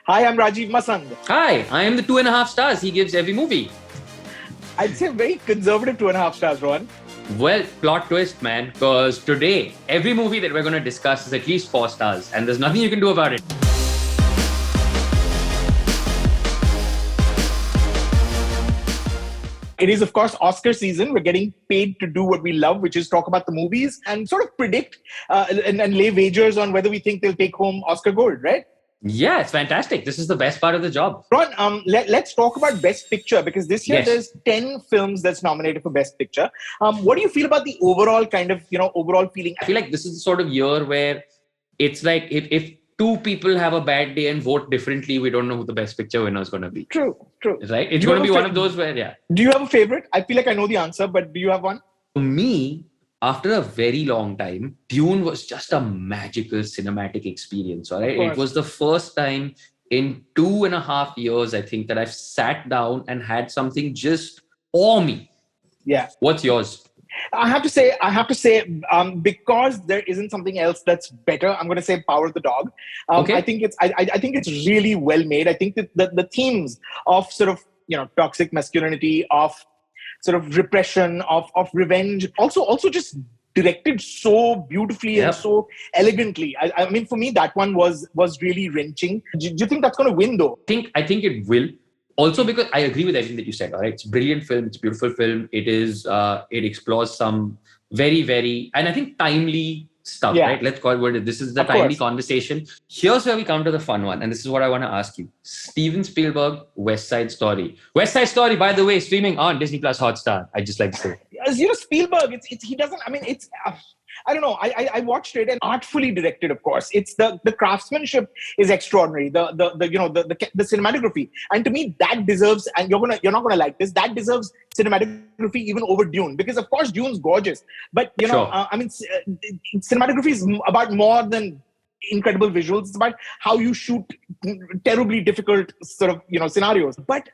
Hi, I'm Rajeev Masand. Hi, I am the 2.5 stars he gives every movie. I'd say very conservative 2.5 stars, Rohan. Well, plot twist, man, because today, every movie that we're going to discuss is at least 4 stars, and there's nothing you can do about it. It is, of course, Oscar season. We're getting paid to do what we love, which is talk about the movies and sort of predict and lay wagers on whether we think they'll take home Oscar gold, right? Yeah, it's fantastic. This is the best part of the job. Ron, let's talk about Best Picture, because this year Yes. there's 10 films that's nominated for Best Picture. What do you feel about the overall overall feeling? I feel like this is the sort of year where it's like if two people have a bad day and vote differently, we don't know who the Best Picture winner is going to be. True. Right? It's going to be one of those where, yeah. Do you have a favorite? I feel like I know the answer, but do you have one? For me, after a very long time, Dune was just a magical cinematic experience. All right, it was the first time in 2.5 years, I think, that I've sat down and had something just awe me. Yeah. What's yours? I have to say, because there isn't something else that's better, I'm going to say Power of the Dog. Okay. I think it's really well made. I think that the themes of sort of, toxic masculinity, of sort of repression, of revenge, also just directed so beautifully and so elegantly. I mean, for me, that one was really wrenching. Do you think that's going to win, though? I think it will. Also, because I agree with everything that you said. All right, it's a brilliant film. It's a beautiful film. It is. It explores some very, very, and I think timely stuff. Yeah. Right. Let's call it what it is. This is the timely conversation. Here's where we come to the fun one, and this is what I want to ask you: Steven Spielberg, West Side Story. West Side Story, by the way, streaming on DisneyPlus Hotstar. I just like to say. As Spielberg, he doesn't. I mean, it's. I don't know. I watched it, and artfully directed, of course. It's the craftsmanship is extraordinary. The cinematography, and to me that deserves. And you're not gonna like this. That deserves cinematography even over Dune, because of course Dune's gorgeous, but cinematography is about more than incredible visuals. It's about how you shoot terribly difficult sort of scenarios. But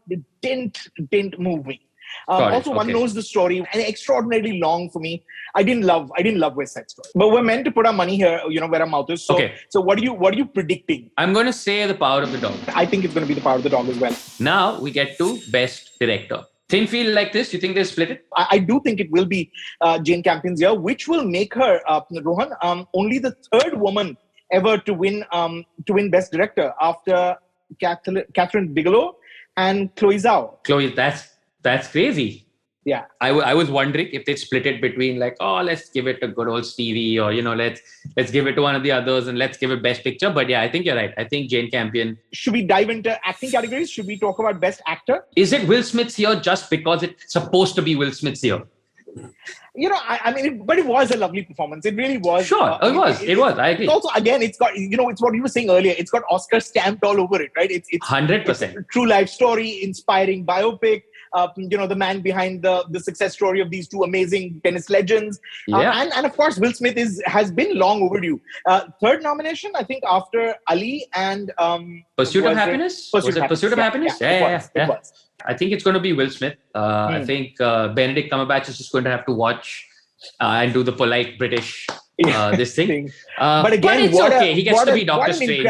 it didn't move me. One knows the story, and extraordinarily long for me. I didn't love West Side Story, but we're meant to put our money here, where our mouth is. So what are you predicting? I'm going to say The Power of the Dog. I think it's going to be The Power of the Dog as well. Now we get to Best Director. Thin feel like this? You think they split it? I do think it will be Jane Campion's year, which will make her, Rohan, only the third woman ever to win Best Director after Catherine Bigelow and Chloe Zhao. Chloe, that's crazy. Yeah. I was wondering if they split it between let's give it to good old Stevie, or, let's give it to one of the others and let's give it Best Picture. But yeah, I think you're right. I think Jane Campion. Should we dive into acting categories? Should we talk about Best Actor? Is it Will Smith's year just because it's supposed to be Will Smith's year? But it was a lovely performance. It really was. Sure, it was. I agree. Also, again, it's got, it's what you were saying earlier. It's got Oscar stamped all over it, right? It's 100%. It's a true life story, inspiring biopic. The man behind the success story of these two amazing tennis legends. And of course, Will Smith has been long overdue. Third nomination, I think, after Ali and... Pursuit of Happiness? Was it Pursuit of Happiness? Yeah. It was. I think it's going to be Will Smith. I think Benedict Cumberbatch is just going to have to watch and do the polite British this thing. But again, it's okay. He gets to be Doctor Strange.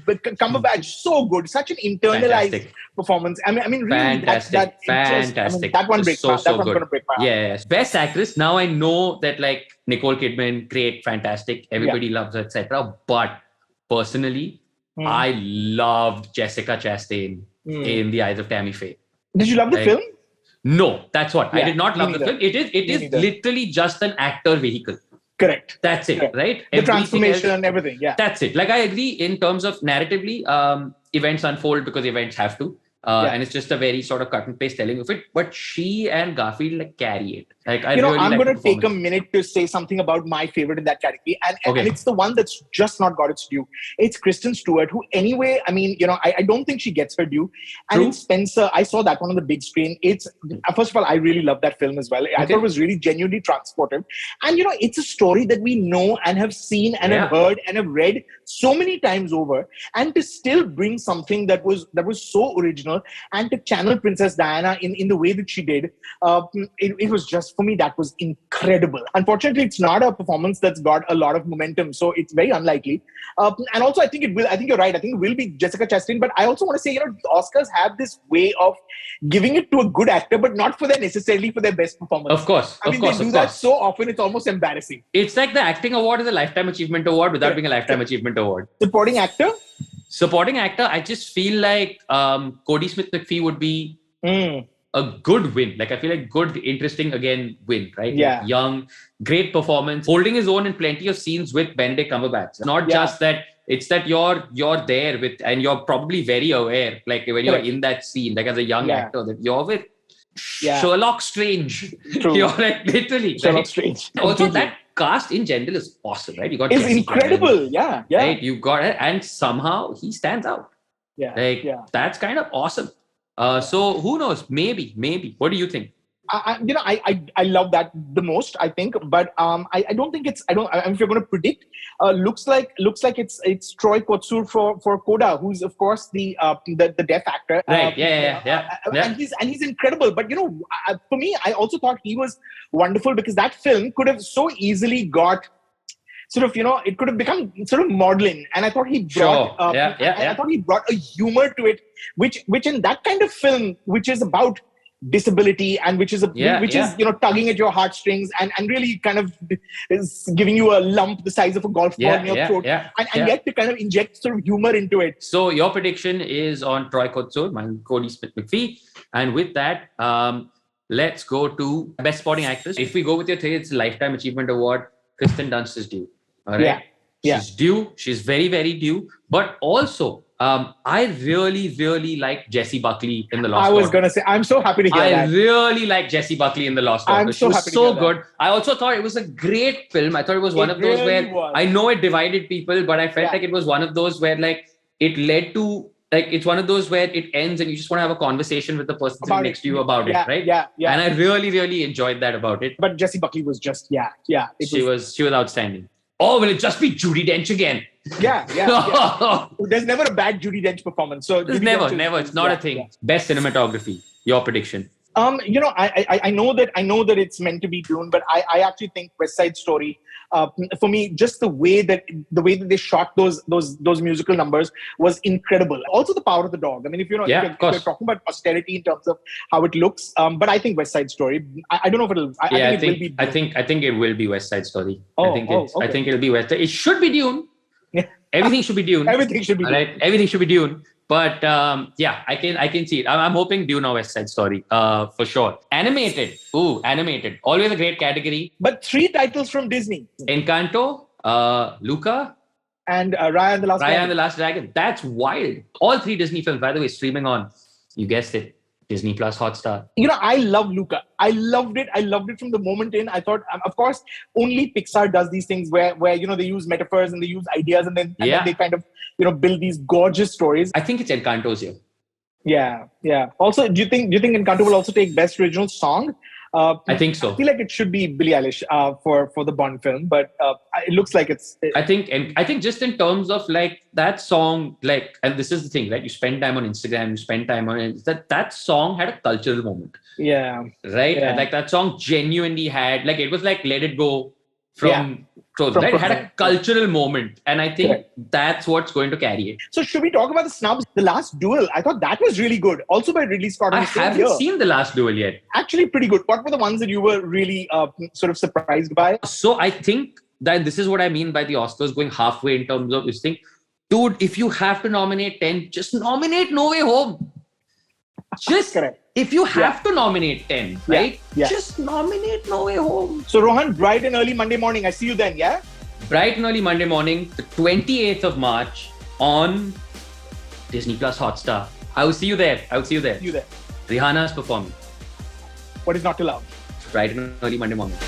But Cumberbatch, so good. Such an internalized performance. I mean, really, fantastic. That one breaks my heart. That one's going to break my heart. Yes. Best Actress. Now I know that Nicole Kidman, great, fantastic. Everybody loves her, etc. But personally, I loved Jessica Chastain in The Eyes of Tammy Faye. Did you love the film? No, that's what. I did not love the film. It is literally just an actor vehicle. Correct. That's it, right? The transformation and everything, That's it. I agree in terms of narratively, events unfold because events have to. And it's just a very sort of cut and paste telling of it. But she and Garfield carry it. I'm going to take a minute to say something about my favorite in that category. And it's the one that's just not got its due. It's Kristen Stewart, who anyway, I don't think she gets her due. And in Spencer, I saw that one on the big screen. It's, first of all, I really love that film as well. I thought it was really genuinely transportive. And, it's a story that we know and have seen and have heard and have read so many times over. And to still bring something that was so original, emotional, and to channel Princess Diana in the way that she did, it was just, for me, that was incredible. Unfortunately, it's not a performance that's got a lot of momentum, so it's very unlikely. And also, I think you're right. I think it will be Jessica Chastain. But I also want to say, the Oscars have this way of giving it to a good actor, but not necessarily for their best performance. Of course. I mean, they do that so often, it's almost embarrassing. It's like the acting award is a lifetime achievement award without being a lifetime achievement award. Supporting actor, I just feel like Cody Smith-McPhee would be a good win. Like, I feel like good, interesting, again, win, right? Yeah. Like, young, great performance, holding his own in plenty of scenes with Benedict Cumberbatch. Not just that, it's that you're there with, and you're probably very aware, like when you're in that scene, like as a young actor, that you're with Sherlock Strange. True. You're like literally Sherlock Strange. Also, that cast in general is awesome, right? You got it's incredible, yeah. Right, you got it, and somehow he stands out. That's kind of awesome. So who knows? Maybe. What do you think? I love that the most, I think, but I don't think it's, if you're going to predict, looks like it's Troy Kotsur for Coda, who's of course the deaf actor. Right. Yeah. And he's incredible. But for me, I also thought he was wonderful, because that film could have so easily got sort of, it could have become sort of maudlin. And I thought he brought, I thought he brought a humor to it, which in that kind of film, which is about disability and which is tugging at your heartstrings and really kind of is giving you a lump the size of a golf ball in your throat, and yet to kind of inject sort of humor into it. So your prediction is on Troy Kotsur, mine Cody Smith-McPhee, and with that, let's go to Best Supporting Actress. If we go with your theory, it's a Lifetime Achievement Award. Kristen Dunst is due. All right, she's due. She's very, very due. But also, I really like Jessie Buckley in The Lost Daughter. I was going to say, I'm so happy to hear that. I really like Jessie Buckley in The Lost Daughter. She was so good. I also thought it was a great film. I thought it was one of those where, I know it divided people, but I felt like it was one of those where like it led to, like, it's one of those where it ends and you just want to have a conversation with the person sitting next to you about it, right? Yeah. And I really enjoyed that about it. But Jessie Buckley was just, She was outstanding. Oh, will it just be Judi Dench again? Yeah. There's never a bad Judi Dench performance. So There's never. It's not a thing. Yeah. Best cinematography. Your prediction? I know that it's meant to be Dune, but I actually think West Side Story. For me, just the way that they shot those musical numbers was incredible. Also, the power of the dog. I mean, if you're talking about austerity in terms of how it looks, but I think West Side Story. I don't know if it'll. I think it will be West Side Story. Okay. I think it'll be West. It should be Dune. Yeah. Everything should be Dune. Everything should be Dune. Right? Everything should be Dune. But I can see it. I'm hoping Dune or West Side Story for sure. Animated. Animated. Always a great category. But 3 titles from Disney. Encanto, Luca, and Raya and the Last Dragon. That's wild. All 3 Disney films, by the way, streaming on, you guessed it, DisneyPlus Hotstar. I love Luca. I loved it. I loved it from the moment in. I thought, of course, only Pixar does these things where they use metaphors and they use ideas and then they kind of build these gorgeous stories. I think it's Encanto's year. Yeah. Also, do you think Encanto will also take Best Original Song? I think so. I feel like it should be Billie Eilish for the Bond film, but it looks like it's. I think just in terms of like that song, like, and this is the thing, right? You spend time on Instagram, you spend time on it. That song had a cultural moment. Yeah. Right. Yeah. And like that song genuinely had, like, it was like Let It Go from Frozen, right? It had a cultural moment, and I think that's what's going to carry it. So should we talk about the snubs? The Last Duel, I thought that was really good. Also by Ridley Scott. I haven't seen The Last Duel yet. Actually pretty good. What were the ones that you were really sort of surprised by? So I think that this is what I mean by the Oscars going halfway in terms of this thing. Dude, if you have to nominate 10, just nominate No Way Home. Just if you have to nominate 10, right? Just nominate No Way Home. So Rohan, bright and early Monday morning. I see you then, yeah? Bright and early Monday morning, the 28th of March on DisneyPlus Hotstar. I will see you there. Rihanna's performing. What is not to love? Bright and early Monday morning.